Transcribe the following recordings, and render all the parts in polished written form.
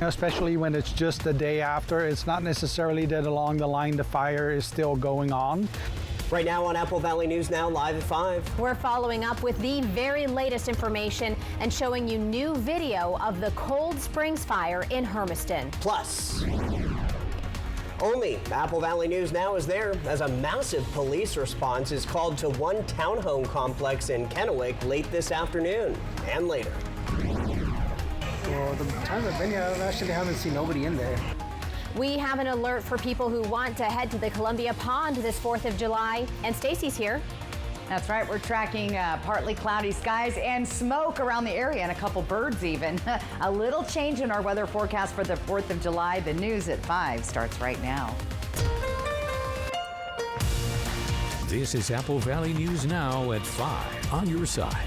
Especially when it's just the day after. It's not necessarily that along the line the fire is still going on. Right now on Apple Valley News Now, live at 5. We're following up with the very latest information and showing you new video of the Cold Springs fire in Hermiston. Plus, only Apple Valley News Now is there as a massive police response is called to one townhome complex in Kennewick late this afternoon and later. Well, the time I've been here, I actually haven't seen nobody in there. We have an alert for people who want to head to the Columbia Pond this 4th of July, and Stacy's here. That's right, we're tracking partly cloudy skies and smoke around the area and a couple birds even. A little change in our weather forecast for the 4th of July. The news at 5 starts right now. This is Apple Valley News Now at 5 on your side.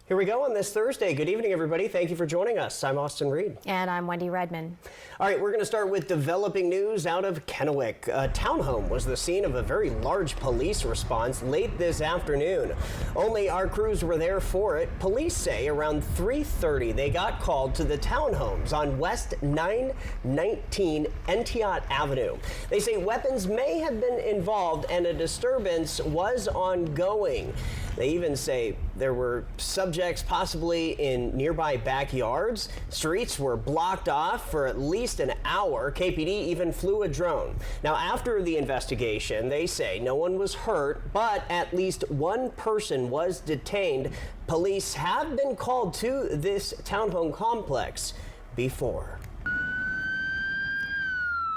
Here we go on this Thursday. Good evening, everybody. Thank you for joining us. I'm Austin Reed. And I'm Wendy Redman. All right, we're going to start with developing news out of Kennewick. A townhome was the scene of a very large police response late this afternoon. Only our crews were there for it. Police say around 3:30 they got called to the townhomes on West 919 Entiat Avenue. They say weapons may have been involved and a disturbance was ongoing. They even say there were subjects possibly in nearby backyards. Streets were blocked off for at least an hour. KPD even flew a drone. Now, after the investigation, they say no one was hurt, but at least one person was detained. Police have been called to this townhome complex before.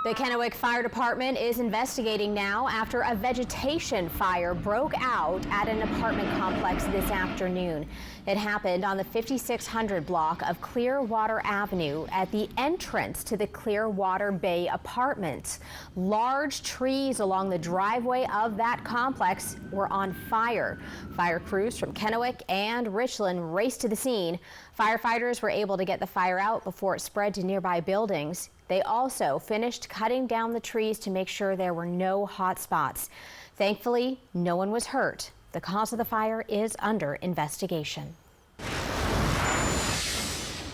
The Kennewick Fire Department is investigating now after a vegetation fire broke out at an apartment complex this afternoon. It happened on the 5600 block of Clearwater Avenue at the entrance to the Clearwater Bay Apartments. Large trees along the driveway of that complex were on fire. Fire crews from Kennewick and Richland raced to the scene. Firefighters were able to get the fire out before it spread to nearby buildings. They also finished cutting down the trees to make sure there were no hot spots. Thankfully, no one was hurt. The cause of the fire is under investigation.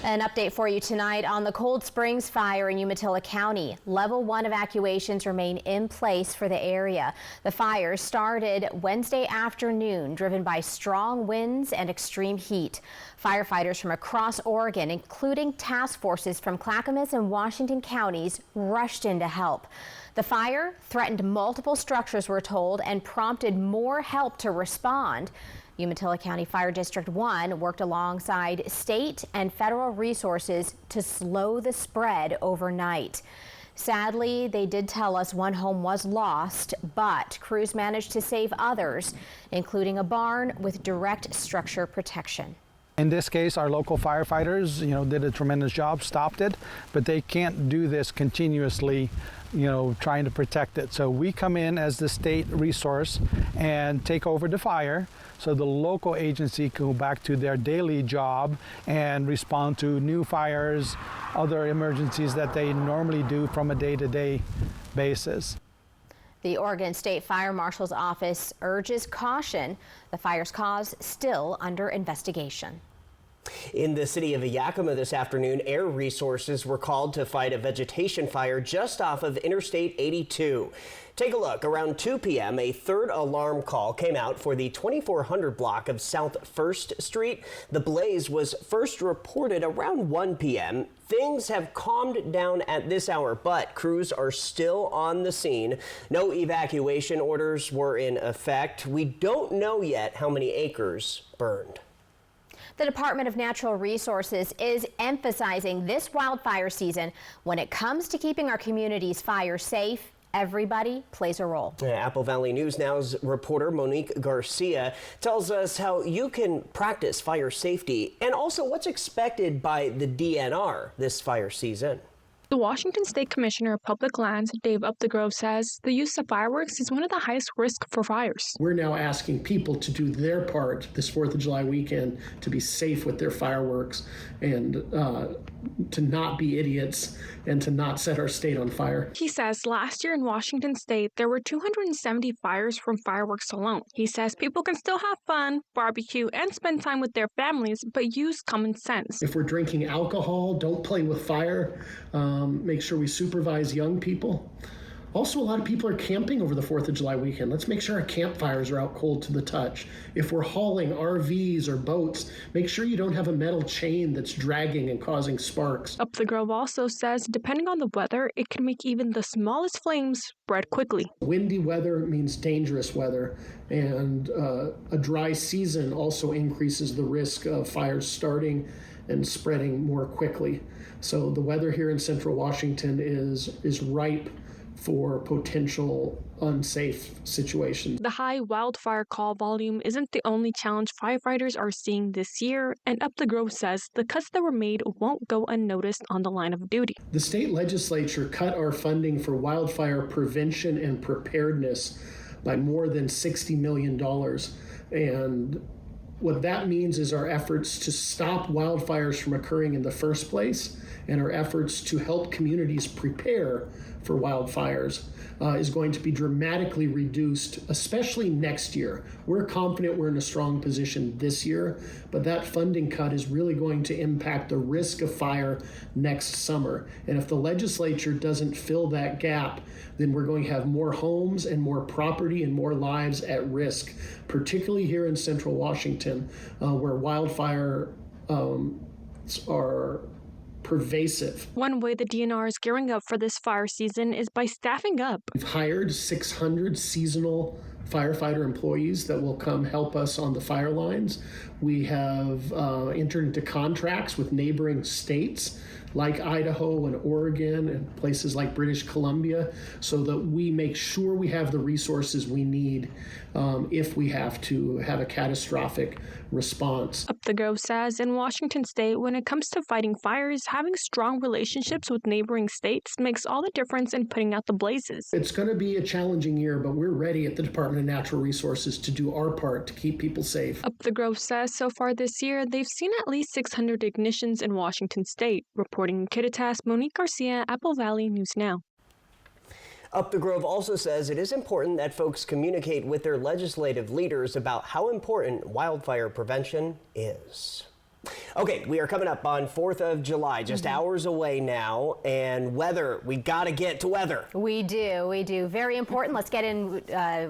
An update for you tonight on the Cold Springs fire in Umatilla County. Level 1 evacuations remain in place for the area. The fire started Wednesday afternoon, driven by strong winds and extreme heat. Firefighters from across Oregon, including task forces from Clackamas and Washington counties, rushed in to help. The fire threatened multiple structures, we're told, and prompted more help to respond. Umatilla County Fire District 1 worked alongside state and federal resources to slow the spread overnight. Sadly, they did tell us one home was lost, but crews managed to save others, including a barn with direct structure protection. In this case, our local firefighters, did a tremendous job, stopped it, but they can't do this continuously, trying to protect it. So we come in as the state resource and take over the fire so the local agency can go back to their daily job and respond to new fires, other emergencies that they normally do from a day-to-day basis. The Oregon State Fire Marshal's office urges caution. The fire's cause still under investigation. In the city of Yakima this afternoon, air resources were called to fight a vegetation fire just off of Interstate 82. Take a look. Around 2 p.m., a third alarm call came out for the 2400 block of South 1st Street. The blaze was first reported around 1 p.m. Things have calmed down at this hour, but crews are still on the scene. No evacuation orders were in effect. We don't know yet how many acres burned. The Department of Natural Resources is emphasizing this wildfire season when it comes to keeping our communities fire safe. Everybody plays a role. Apple Valley News Now's reporter Monique Garcia tells us how you can practice fire safety and also what's expected by the DNR this fire season. The Washington State Commissioner of Public Lands, Dave Upthegrove, says the use of fireworks is one of the highest risk for fires. We're now asking people to do their part this 4th of July weekend to be safe with their fireworks and to not be idiots and to not set our state on fire. He says last year in Washington State, there were 270 fires from fireworks alone. He says people can still have fun, barbecue, and spend time with their families, but use common sense. If we're drinking alcohol, don't play with fire. Make sure we supervise young people. Also, a lot of people are camping over the 4th of July weekend. Let's make sure our campfires are out cold to the touch. If we're hauling RVs or boats, make sure you don't have a metal chain that's dragging and causing sparks. Upthegrove also says depending on the weather, it can make even the smallest flames spread quickly. Windy weather means dangerous weather, and a dry season also increases the risk of fires starting and spreading more quickly. So the weather here in central Washington is ripe for potential unsafe situations. The high wildfire call volume isn't the only challenge firefighters are seeing this year, and Upthegrove says the cuts that were made won't go unnoticed on the line of duty. The state legislature cut our funding for wildfire prevention and preparedness by more than $60 million. And what that means is our efforts to stop wildfires from occurring in the first place and our efforts to help communities prepare for wildfires is going to be dramatically reduced, especially next year. We're confident we're in a strong position this year, but that funding cut is really going to impact the risk of fire next summer. And if the legislature doesn't fill that gap, then we're going to have more homes and more property and more lives at risk, particularly here in central Washington, where wildfire are pervasive. One way the DNR is gearing up for this fire season is by staffing up. We've hired 600 seasonal firefighter employees that will come help us on the fire lines. We have entered into contracts with neighboring states like Idaho and Oregon and places like British Columbia so that we make sure we have the resources we need if we have to have a catastrophic response. Upthegrove says in Washington State, when it comes to fighting fires, having strong relationships with neighboring states makes all the difference in putting out the blazes. It's going to be a challenging year, but we're ready at the Department of Natural Resources to do our part to keep people safe. Upthegrove says so far this year, they've seen at least 600 ignitions in Washington State. Reporting in Kittitas, Monique Garcia, Apple Valley News Now. Upthegrove also says it is important that folks communicate with their legislative leaders about how important wildfire prevention is. Okay, we are coming up on 4th of July, just hours away now, and weather, we got to get to weather. We do. Very important. Let's get in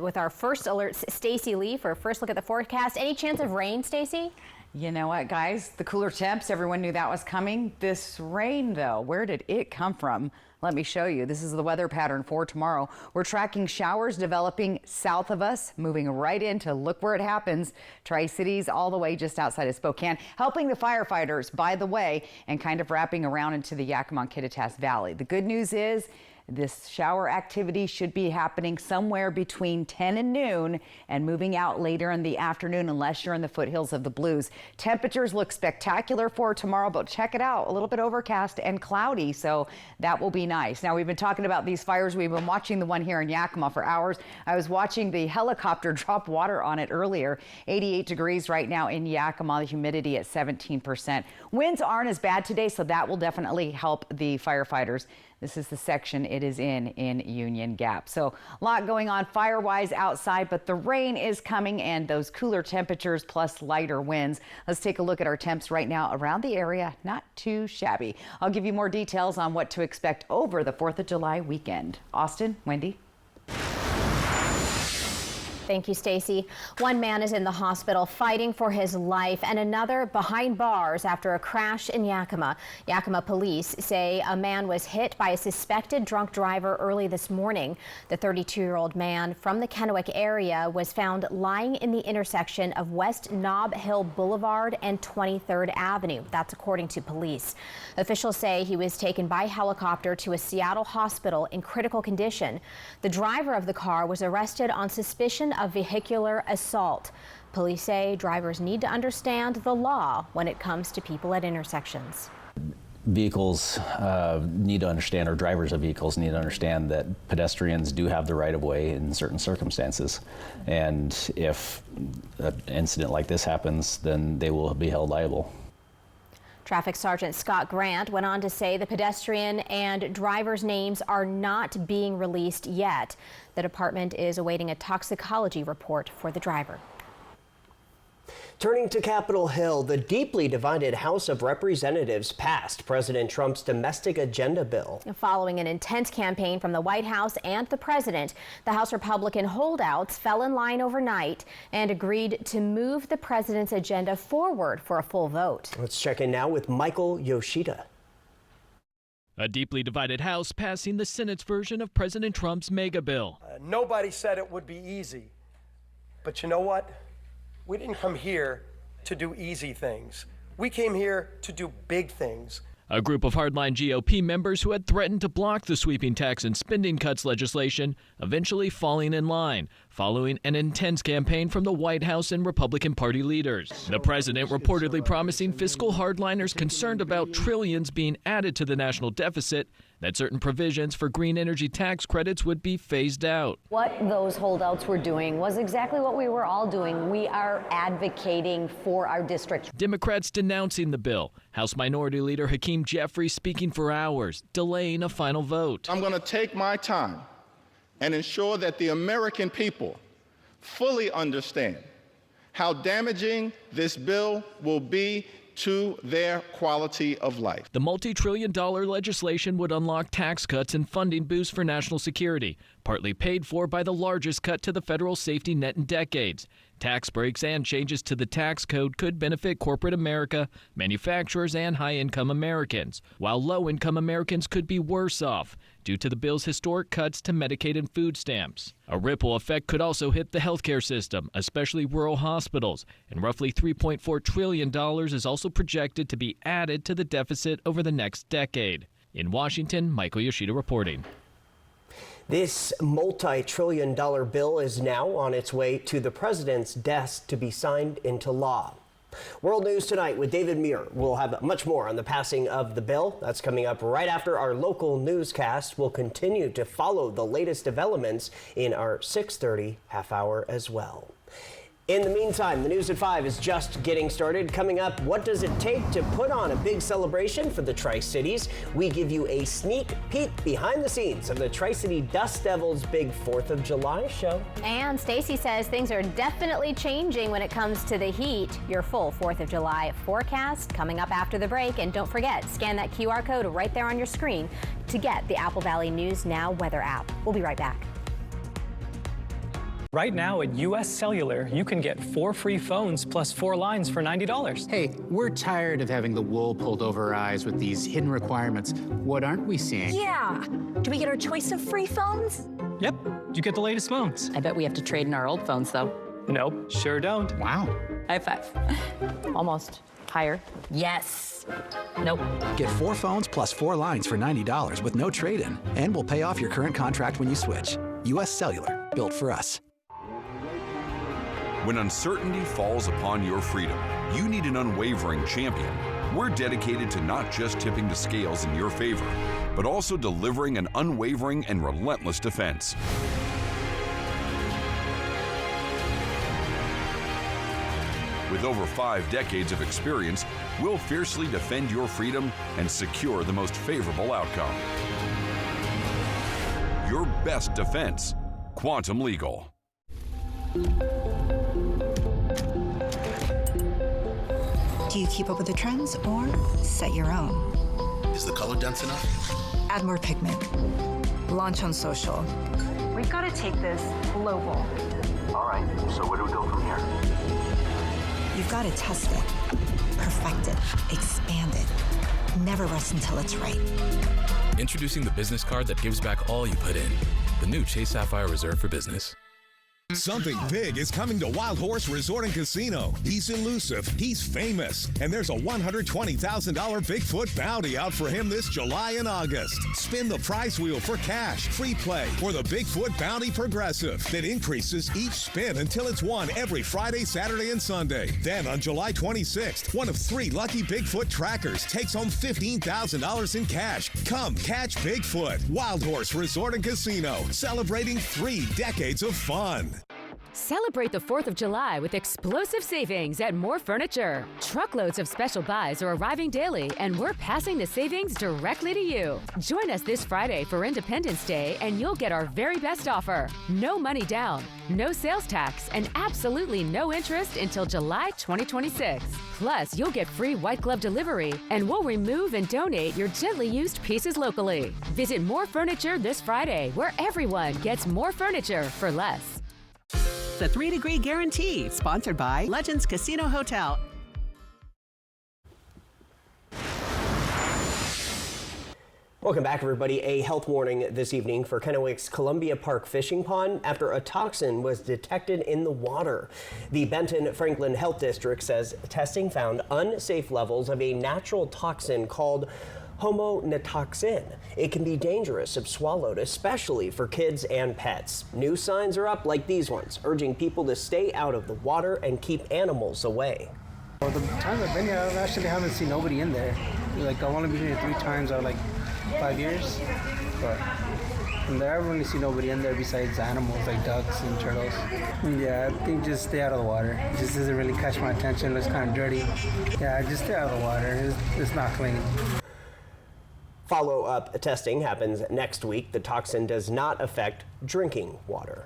with our first alert, Stacy Lee, for a first look at the forecast. Any chance of rain, Stacy? You know what, guys? The cooler temps, everyone knew that was coming. This rain, though, where did it come from? Let me show you. This is the weather pattern for tomorrow. We're tracking showers developing south of us, moving right into, look where it happens, Tri-Cities all the way just outside of Spokane, helping the firefighters, by the way, and kind of wrapping around into the Yakima-Kittitas Valley. The good news is this shower activity should be happening somewhere between 10 and noon and moving out later in the afternoon unless you're in the foothills of the Blues. Temperatures look spectacular for tomorrow, but check it out. A little bit overcast and cloudy, so that will be nice. Now, we've been talking about these fires. We've been watching the one here in Yakima for hours. I was watching the helicopter drop water on it earlier. 88 degrees right now in Yakima, the humidity at 17%. Winds aren't as bad today, so that will definitely help the firefighters. This is the section it is in Union Gap. So a lot going on fire-wise outside, but the rain is coming and those cooler temperatures plus lighter winds. Let's take a look at our temps right now around the area. Not too shabby. I'll give you more details on what to expect over the 4th of July weekend. Austin, Wendy. Thank you, Stacy. One man is in the hospital fighting for his life and another behind bars after a crash in Yakima. Yakima police say a man was hit by a suspected drunk driver early this morning. The 32-year-old man from the Kennewick area was found lying in the intersection of West Nob Hill Boulevard and 23rd Avenue. That's according to police. Officials say he was taken by helicopter to a Seattle hospital in critical condition. The driver of the car was arrested on suspicion of vehicular assault. Police say drivers need to understand the law when it comes to people at intersections. vehicles need to understand, or drivers of vehicles need to understand, that pedestrians do have the right of way in certain circumstances. And if an incident like this happens, then they will be held liable. Traffic Sergeant Scott Grant went on to say the pedestrian and driver's names are not being released yet. The department is awaiting a toxicology report for the driver. Turning to Capitol Hill, the deeply divided House of Representatives passed President Trump's domestic agenda bill. Following an intense campaign from the White House and the president, the House Republican holdouts fell in line overnight and agreed to move the president's agenda forward for a full vote. Let's check in now with Michael Yoshida. A deeply divided House passing the Senate's version of President Trump's mega bill. Nobody said it would be easy, but you know what? We didn't come here to do easy things. We came here to do big things. A group of hardline GOP members who had threatened to block the sweeping tax and spending cuts legislation eventually falling in line, following an intense campaign from the White House and Republican Party leaders. The president reportedly promising fiscal hardliners concerned about trillions being added to the national deficit that certain provisions for green energy tax credits would be phased out. What those holdouts were doing was exactly what we were all doing. We are advocating for our district. Democrats denouncing the bill. House Minority Leader Hakeem Jeffries speaking for hours, delaying a final vote. I'm going to take my time and ensure that the American people fully understand how damaging this bill will be to their quality of life. The multi-trillion-dollar legislation would unlock tax cuts and funding boosts for national security, partly paid for by the largest cut to the federal safety net in decades. Tax breaks and changes to the tax code could benefit corporate America, manufacturers, and high-income Americans, while low-income Americans could be worse off due to the bill's historic cuts to Medicaid and food stamps. A ripple effect could also hit the healthcare system, especially rural hospitals, and roughly $3.4 trillion is also projected to be added to the deficit over the next decade. In Washington, Michael Yoshida reporting. This multi-trillion-dollar bill is now on its way to the president's desk to be signed into law. World News Tonight with David Muir. We'll have much more on the passing of the bill. That's coming up right after our local newscast. We'll continue to follow the latest developments in our 6:30 half hour as well. In the meantime, the News at 5 is just getting started. Coming up, what does it take to put on a big celebration for the Tri-Cities? We give you a sneak peek behind the scenes of the Tri-City Dust Devils' big 4th of July show. And Stacy says things are definitely changing when it comes to the heat. Your full 4th of July forecast coming up after the break. And don't forget, scan that QR code right there on your screen to get the Apple Valley News Now weather app. We'll be right back. Right now at US Cellular, you can get 4 free phones plus 4 lines for $90. Hey, we're tired of having the wool pulled over our eyes with these hidden requirements. What aren't we seeing? Yeah. Do we get our choice of free phones? Yep, you get the latest phones. I bet we have to trade in our old phones, though. Nope, sure don't. Wow. High five. Almost. Higher. Yes. Nope. Get 4 phones plus 4 lines for $90 with no trade-in. And we'll pay off your current contract when you switch. US Cellular, built for us. When uncertainty falls upon your freedom, you need an unwavering champion. We're dedicated to not just tipping the scales in your favor, but also delivering an unwavering and relentless defense. With over 5 decades of experience, we'll fiercely defend your freedom and secure the most favorable outcome. Your best defense, Quantum Legal. Do you keep up with the trends or set your own? Is the color dense enough? Add more pigment. Launch on social. We've got to take this global. All right, so where do we go from here? You've got to test it, perfect it, expand it. Never rest until it's right. Introducing the business card that gives back all you put in. The new Chase Sapphire Reserve for Business. Something big is coming to Wild Horse Resort and Casino. He's elusive, he's famous, and there's a $120,000 Bigfoot bounty out for him this July and August. Spin the prize wheel for cash, free play, or the Bigfoot Bounty Progressive that increases each spin until it's won every Friday, Saturday, and Sunday. Then on July 26th, one of 3 lucky Bigfoot trackers takes home $15,000 in cash. Come catch Bigfoot. Wild Horse Resort and Casino, celebrating 3 decades of fun. Celebrate the 4th of July with explosive savings at More Furniture. Truckloads of special buys are arriving daily, and we're passing the savings directly to you. Join us this Friday for Independence Day, and you'll get our very best offer. No money down, no sales tax, and absolutely no interest until July 2026. Plus, you'll get free white glove delivery, and we'll remove and donate your gently used pieces locally. Visit More Furniture this Friday, where everyone gets more furniture for less. The 3-Degree Guarantee, sponsored by Legends Casino Hotel. Welcome back, everybody. A health warning this evening for Kennewick's Columbia Park Fishing Pond after a toxin was detected in the water. The Benton Franklin Health District says testing found unsafe levels of a natural toxin called homonatoxin. It can be dangerous if swallowed, especially for kids and pets. New signs are up like these ones, urging people to stay out of the water and keep animals away. Well, the times I've been here, I actually haven't seen nobody in there. Like, I've only been here 3 times out of like 5 years. But from there, I've only seen nobody in there besides animals like ducks and turtles. Yeah, I think just stay out of the water. It just doesn't really catch my attention. It's kind of dirty. Yeah, just stay out of the water. It's not clean. Follow-up testing happens next week. The toxin does not affect drinking water.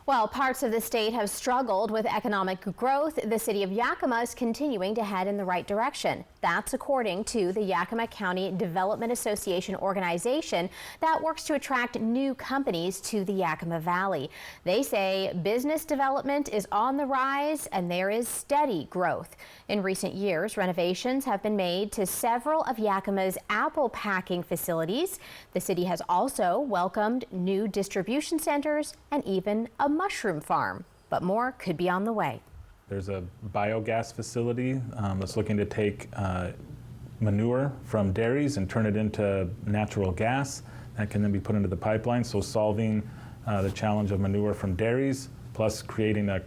While parts of the state have struggled with economic growth, the city of Yakima is continuing to head in the right direction. That's according to the Yakima County Development Association organization that works to attract new companies to the Yakima Valley. They say business development is on the rise and there is steady growth. In recent years, renovations have been made to several of Yakima's apple packing facilities. The city has also welcomed new distribution centers and even a mushroom farm, but more could be on the way. There's a biogas facility that's looking to take manure from dairies and turn it into natural gas that can then be put into the pipeline. So solving the challenge of manure from dairies, plus creating a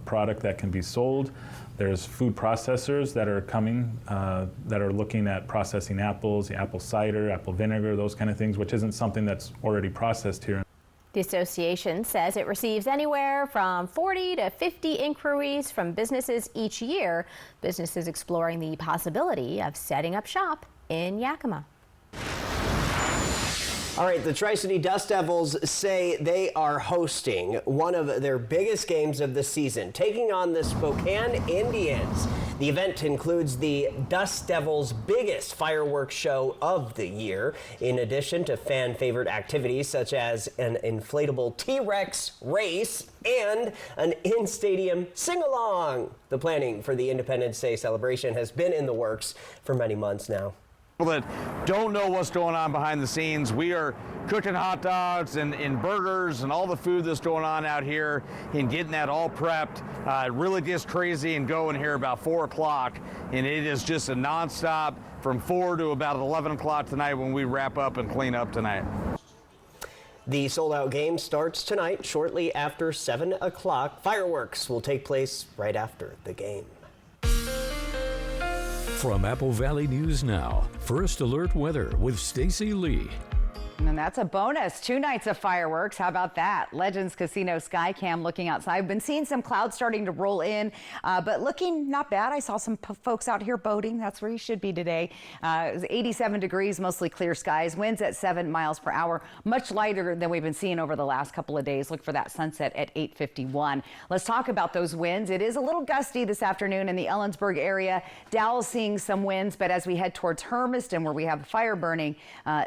product that can be sold. There's food processors that are coming that are looking at processing apples, the apple cider, apple vinegar, those kind of things, which isn't something that's already processed here. The association says it receives anywhere from 40 to 50 inquiries from businesses each year, businesses exploring the possibility of setting up shop in Yakima. All right, the Tri-City Dust Devils say they are hosting one of their biggest games of the season, taking on the Spokane Indians. The event includes the Dust Devils' biggest fireworks show of the year, in addition to fan favorite activities such as an inflatable T-Rex race and an in-stadium sing-along. The planning for the Independence Day celebration has been in the works for many months now. People that don't know what's going on behind the scenes, we are cooking hot dogs and burgers and all the food that's going on out here and getting that all prepped. It really gets crazy and going here about 4 o'clock, and it is just a nonstop from 4 to about 11 o'clock tonight when we wrap up and clean up tonight. The sold-out game starts tonight shortly after 7 o'clock. Fireworks will take place right after the game. From Apple Valley News Now, First Alert Weather with Stacy Lee. And that's a bonus. 2 nights of fireworks. How about that? Legends Casino Skycam looking outside. I've been seeing some clouds starting to roll in, but looking not bad. I saw some folks out here boating. That's where you should be today. It was 87 degrees, mostly clear skies. Winds at 7 miles per hour. Much lighter than we've been seeing over the last couple of days. Look for that sunset at 8:51. Let's talk about those winds. It is a little gusty this afternoon in the Ellensburg area. Dowell's seeing some winds, but as we head towards Hermiston, where we have fire burning,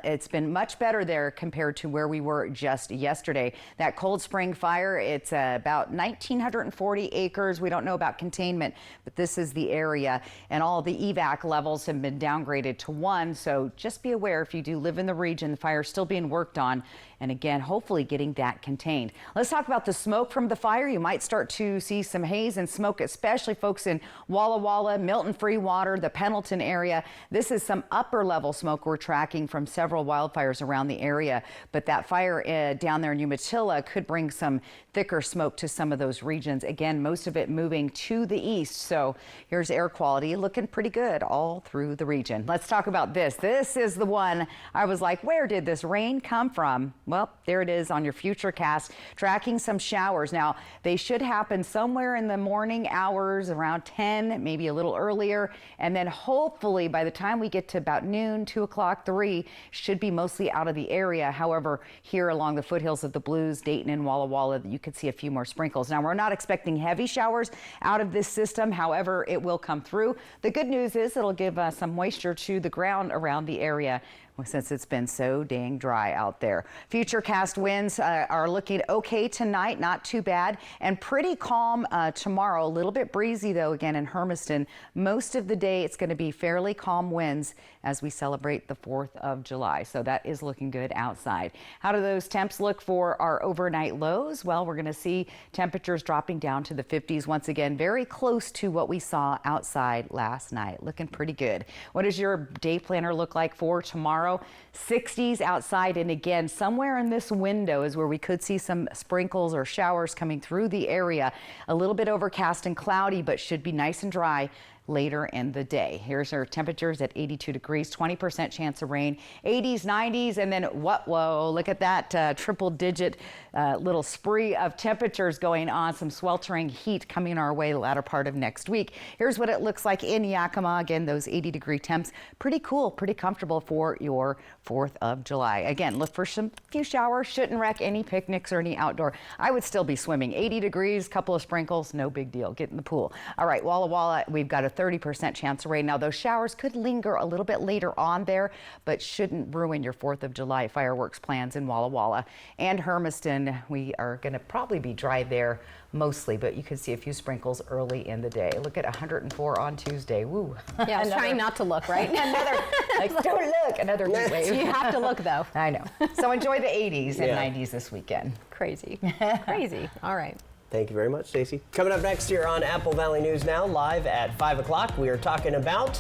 it's been much better better there compared to where we were just yesterday. That Cold Spring fire, it's about 1,940 acres. We don't know about containment, but this is the area, and all the evac levels have been downgraded to 1. So just be aware if you do live in the region, the fire is still being worked on. And again, hopefully getting that contained. Let's talk about the smoke from the fire. You might start to see some haze and smoke, especially folks in Walla Walla, Milton Free Water, the Pendleton area. This is some upper level smoke we're tracking from several wildfires around the area. But that fire down there in Umatilla could bring some thicker smoke to some of those regions. Again, most of it moving to the east. So here's air quality looking pretty good all through the region. Let's talk about this. This is the one I was like, where did this rain come from? Well, there it is on your Futurecast, tracking some showers. Now, they should happen somewhere in the morning hours, around 10, maybe a little earlier. And then hopefully by the time we get to about noon, 2 o'clock, 3, should be mostly out of the area. However, here along the foothills of the Blues, Dayton and Walla Walla, you could see a few more sprinkles. Now, we're not expecting heavy showers out of this system. However, it will come through. The good news is it'll give some moisture to the ground around the area, since it's been so dang dry out there. Futurecast winds are looking okay tonight, not too bad, and pretty calm tomorrow. A little bit breezy, though, again in Hermiston. Most of the day, it's going to be fairly calm winds as we celebrate the 4th of July. So that is looking good outside. How do those temps look for our overnight lows? Well, we're going to see temperatures dropping down to the 50s once again, very close to what we saw outside last night. Looking pretty good. What does your day planner look like for tomorrow? 60s outside, and again, somewhere in this window is where we could see some sprinkles or showers coming through the area. A little bit overcast and cloudy, but should be nice and dry later in the day. Here's our temperatures at 82 degrees, 20% chance of rain, 80s, 90s, and then whoa, look at that triple digit little spree of temperatures going on, some sweltering heat coming our way the latter part of next week. Here's what it looks like in Yakima. Again, those 80-degree temps, pretty cool, pretty comfortable for your 4th of July. Again, look for some few showers, shouldn't wreck any picnics or any outdoor. I would still be swimming. 80 degrees, couple of sprinkles, no big deal. Get in the pool. All right, Walla Walla, we've got a 30% chance of rain. Now, those showers could linger a little bit later on there, but shouldn't ruin your 4th of July fireworks plans in Walla Walla. And Hermiston, we are going to probably be dry there mostly, but you can see a few sprinkles early in the day. Look at 104 on Tuesday. Woo. Yeah, I was trying not to look, right? Don't look. Another heat wave. You have to look, though. I know. So enjoy the 80s and 90s this weekend. Crazy. Crazy. All right. Thank you very much, Stacey. Coming up next here on Apple Valley News Now, live at 5 o'clock, we are talking about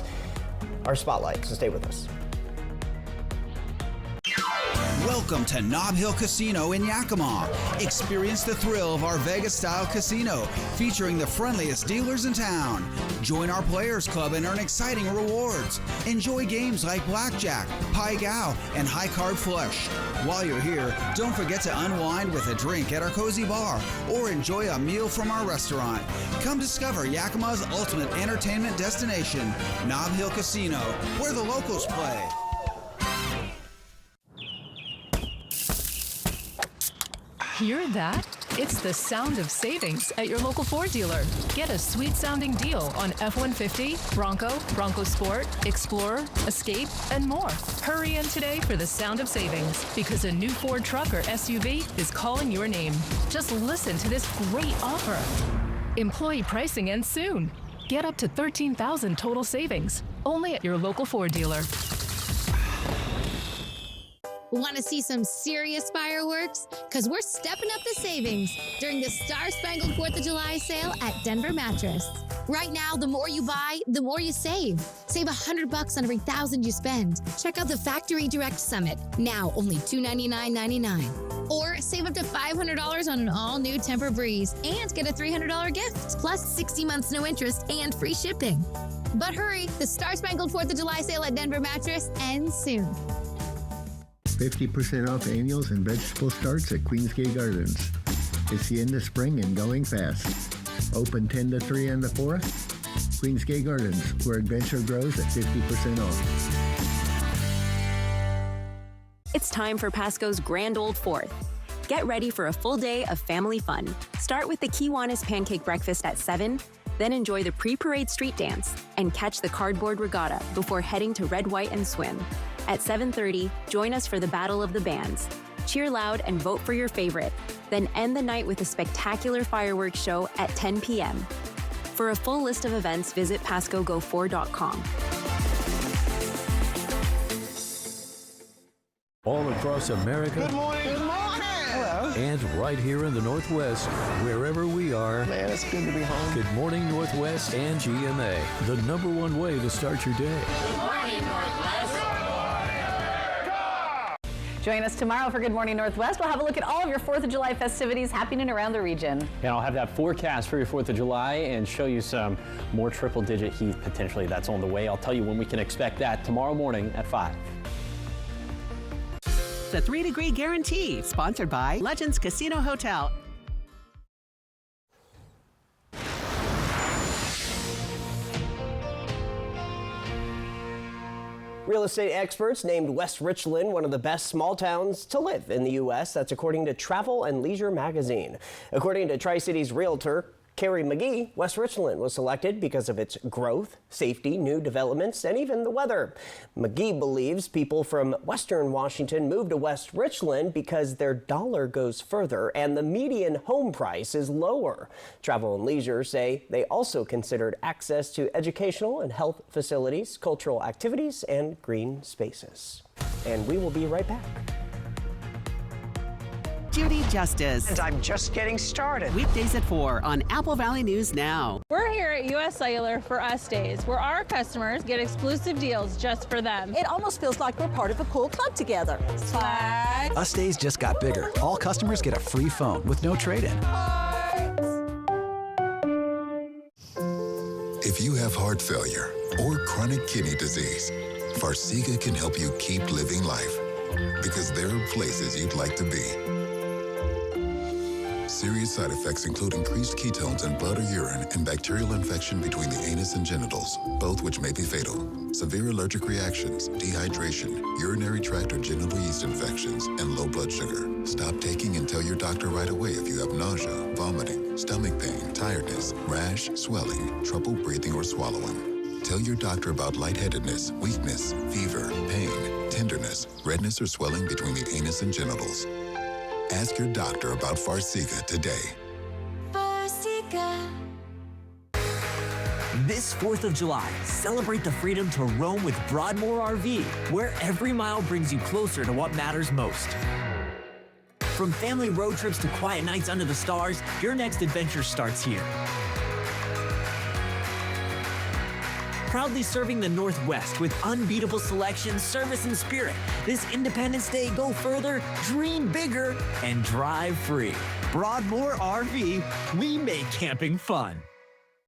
our spotlight, so stay with us. Welcome to Nob Hill Casino in Yakima. Experience the thrill of our Vegas-style casino, featuring the friendliest dealers in town. Join our Players Club and earn exciting rewards. Enjoy games like Blackjack, Pai Gow, and High Card Flush. While you're here, don't forget to unwind with a drink at our cozy bar or enjoy a meal from our restaurant. Come discover Yakima's ultimate entertainment destination, Nob Hill Casino, where the locals play. Hear that? It's the sound of savings at your local Ford dealer. Get a sweet-sounding deal on F-150, Bronco, Bronco Sport, Explorer, Escape, and more. Hurry in today for the sound of savings, because a new Ford truck or SUV is calling your name. Just listen to this great offer. Employee pricing ends soon. Get up to $13,000 total savings, only at your local Ford dealer. Want to see some serious fireworks? Because we're stepping up the savings during the Star-Spangled 4th of July sale at Denver Mattress. Right now, the more you buy, the more you save. Save $100 on every $1,000 you spend. Check out the Factory Direct Summit, now only $299.99. Or save up to $500 on an all-new Tempur-Breeze and get a $300 gift, plus 60 months no interest and free shipping. But hurry, the Star-Spangled 4th of July sale at Denver Mattress ends soon. 50% off annuals and vegetable starts at Queensgate Gardens. It's the end of spring and going fast. Open 10 to 3 on the 4th. Queensgate Gardens, where adventure grows at 50% off. It's time for Pasco's Grand Old 4th. Get ready for a full day of family fun. Start with the Kiwanis Pancake Breakfast at 7, then enjoy the pre-parade street dance and catch the cardboard regatta before heading to Red, White, and Swim. At 7:30, join us for the Battle of the Bands. Cheer loud and vote for your favorite. Then end the night with a spectacular fireworks show at 10 p.m. For a full list of events, visit PascoGo4.com. All across America. Good morning. Good morning. Hello. And right here in the Northwest, wherever we are. Man, it's good to be home. Good Morning Northwest and GMA, the #1 way to start your day. Good morning, Northwest. Join us tomorrow for Good Morning Northwest. We'll have a look at all of your 4th of July festivities happening around the region. And I'll have that forecast for your 4th of July and show you some more triple-digit heat potentially that's on the way. I'll tell you when we can expect that tomorrow morning at 5. The 3-Degree Guarantee, sponsored by Legends Casino Hotel. Real estate experts named West Richland one of the best small towns to live in the U.S. That's according to Travel and Leisure magazine. According to Tri-Cities realtor Carrie McGee, West Richland was selected because of its growth, safety, new developments, and even the weather. McGee believes people from Western Washington move to West Richland because their dollar goes further and the median home price is lower. Travel and Leisure say they also considered access to educational and health facilities, cultural activities, and green spaces. And we will be right back. Judy Justice. And I'm just getting started. Weekdays at 4 on Apple Valley News Now. We're here at US Cellular for Us Days, where our customers get exclusive deals just for them. It almost feels like we're part of a cool club together. Swag. Us Days just got bigger. All customers get a free phone with no trade-in. If you have heart failure or chronic kidney disease, Farxiga can help you keep living life, because there are places you'd like to be. Serious side effects include increased ketones in blood or urine and bacterial infection between the anus and genitals, both which may be fatal. Severe allergic reactions, dehydration, urinary tract or genital yeast infections, and low blood sugar. Stop taking and tell your doctor right away if you have nausea, vomiting, stomach pain, tiredness, rash, swelling, trouble breathing or swallowing. Tell your doctor about lightheadedness, weakness, fever, pain, tenderness, redness or swelling between the anus and genitals. Ask your doctor about Farxiga today. Farxiga. This 4th of July, celebrate the freedom to roam with Broadmoor RV, where every mile brings you closer to what matters most. From family road trips to quiet nights under the stars, your next adventure starts here. Proudly serving the Northwest with unbeatable selection, service, and spirit. This Independence Day, go further, dream bigger, and drive free. Broadmoor RV, we make camping fun.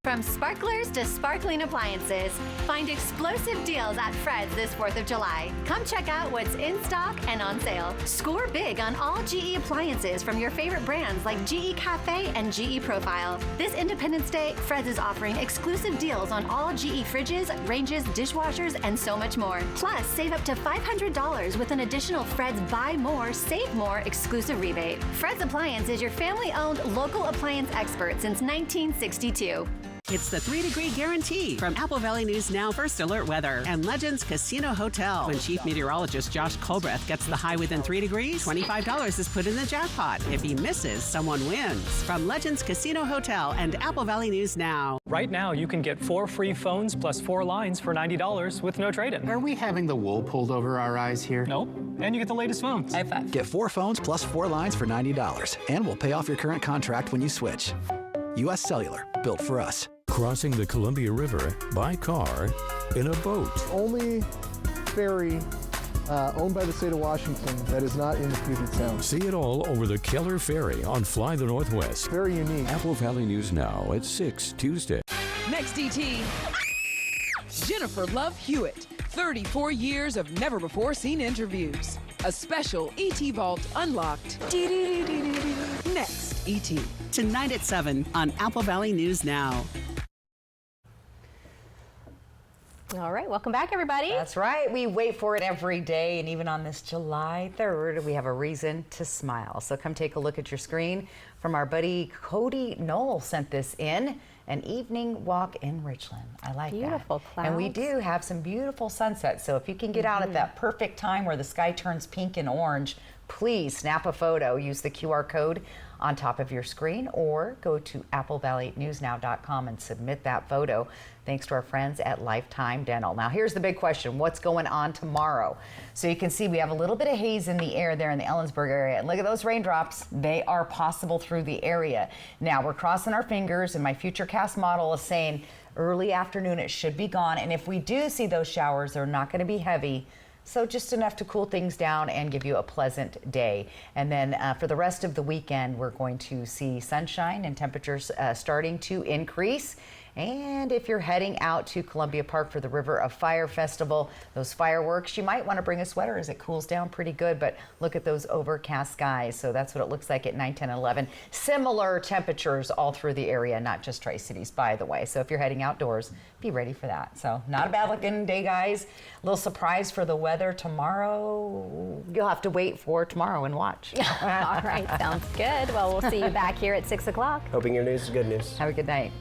From sparklers to sparkling appliances, find explosive deals at Fred's this 4th of July. Come check out what's in stock and on sale. Score big on all GE appliances from your favorite brands like GE Cafe and GE Profile. This Independence Day, Fred's is offering exclusive deals on all GE fridges, ranges, dishwashers, and so much more. Plus, save up to $500 with an additional Fred's Buy More, Save More exclusive rebate. Fred's Appliance is your family-owned local appliance expert since 1962. It's the 3-Degree Guarantee from Apple Valley News Now First Alert Weather and Legends Casino Hotel. When Chief Meteorologist Josh Colbreth gets the high within 3 degrees, $25 is put in the jackpot. If he misses, someone wins. From Legends Casino Hotel and Apple Valley News Now. Right now, you can get 4 free phones plus 4 lines for $90 with no trade-in. Are we having the wool pulled over our eyes here? Nope. And you get the latest phones. High five. Get 4 phones plus 4 lines for $90, and we'll pay off your current contract when you switch. US Cellular, built for us. Crossing the Columbia River by car in a boat. Only ferry owned by the state of Washington that is not in the Puget Sound. See it all over the Keller Ferry on Fly the Northwest. Very unique. Apple Valley News Now at 6 Tuesday. Next ET, Jennifer Love Hewitt. 34 years of never-before-seen interviews. A special ET Vault Unlocked. Next ET. Tonight at 7 on Apple Valley News Now. All right, welcome back, everybody. That's right. We wait for it every day, and even on this July 3rd, we have a reason to smile. So come take a look at your screen. From our buddy Cody Knoll sent this in. an evening walk in Richland. I like Beautiful that. clouds. And we do have some beautiful sunsets. So if you can get out at that perfect time where the sky turns pink and orange, please snap a photo. Use the QR code on top of your screen or go to applevalley.newsnow.com and submit that photo. Thanks to our friends at Lifetime Dental. Now here's the big question. What's going on tomorrow? So you can see we have a little bit of haze in the air there in the Ellensburg area. And look at those raindrops. They are possible through the area. Now we're crossing our fingers, and my Futurecast model is saying early afternoon it should be gone. And if we do see those showers, they're not going to be heavy. So just enough to cool things down and give you a pleasant day. And then for the rest of the weekend, we're going to see sunshine and temperatures starting to increase. And if you're heading out to Columbia Park for the River of Fire Festival, those fireworks, you might want to bring a sweater as it cools down pretty good, but look at those overcast skies. So that's what it looks like at 9, 10, 11. Similar temperatures all through the area, not just Tri-Cities, by the way. So if you're heading outdoors, be ready for that. So not a bad looking day, guys. A little surprise for the weather tomorrow. You'll have to wait for tomorrow and watch. All right, sounds good. Well, we'll see you back here at 6 o'clock. Hoping your news is good news. Have a good night.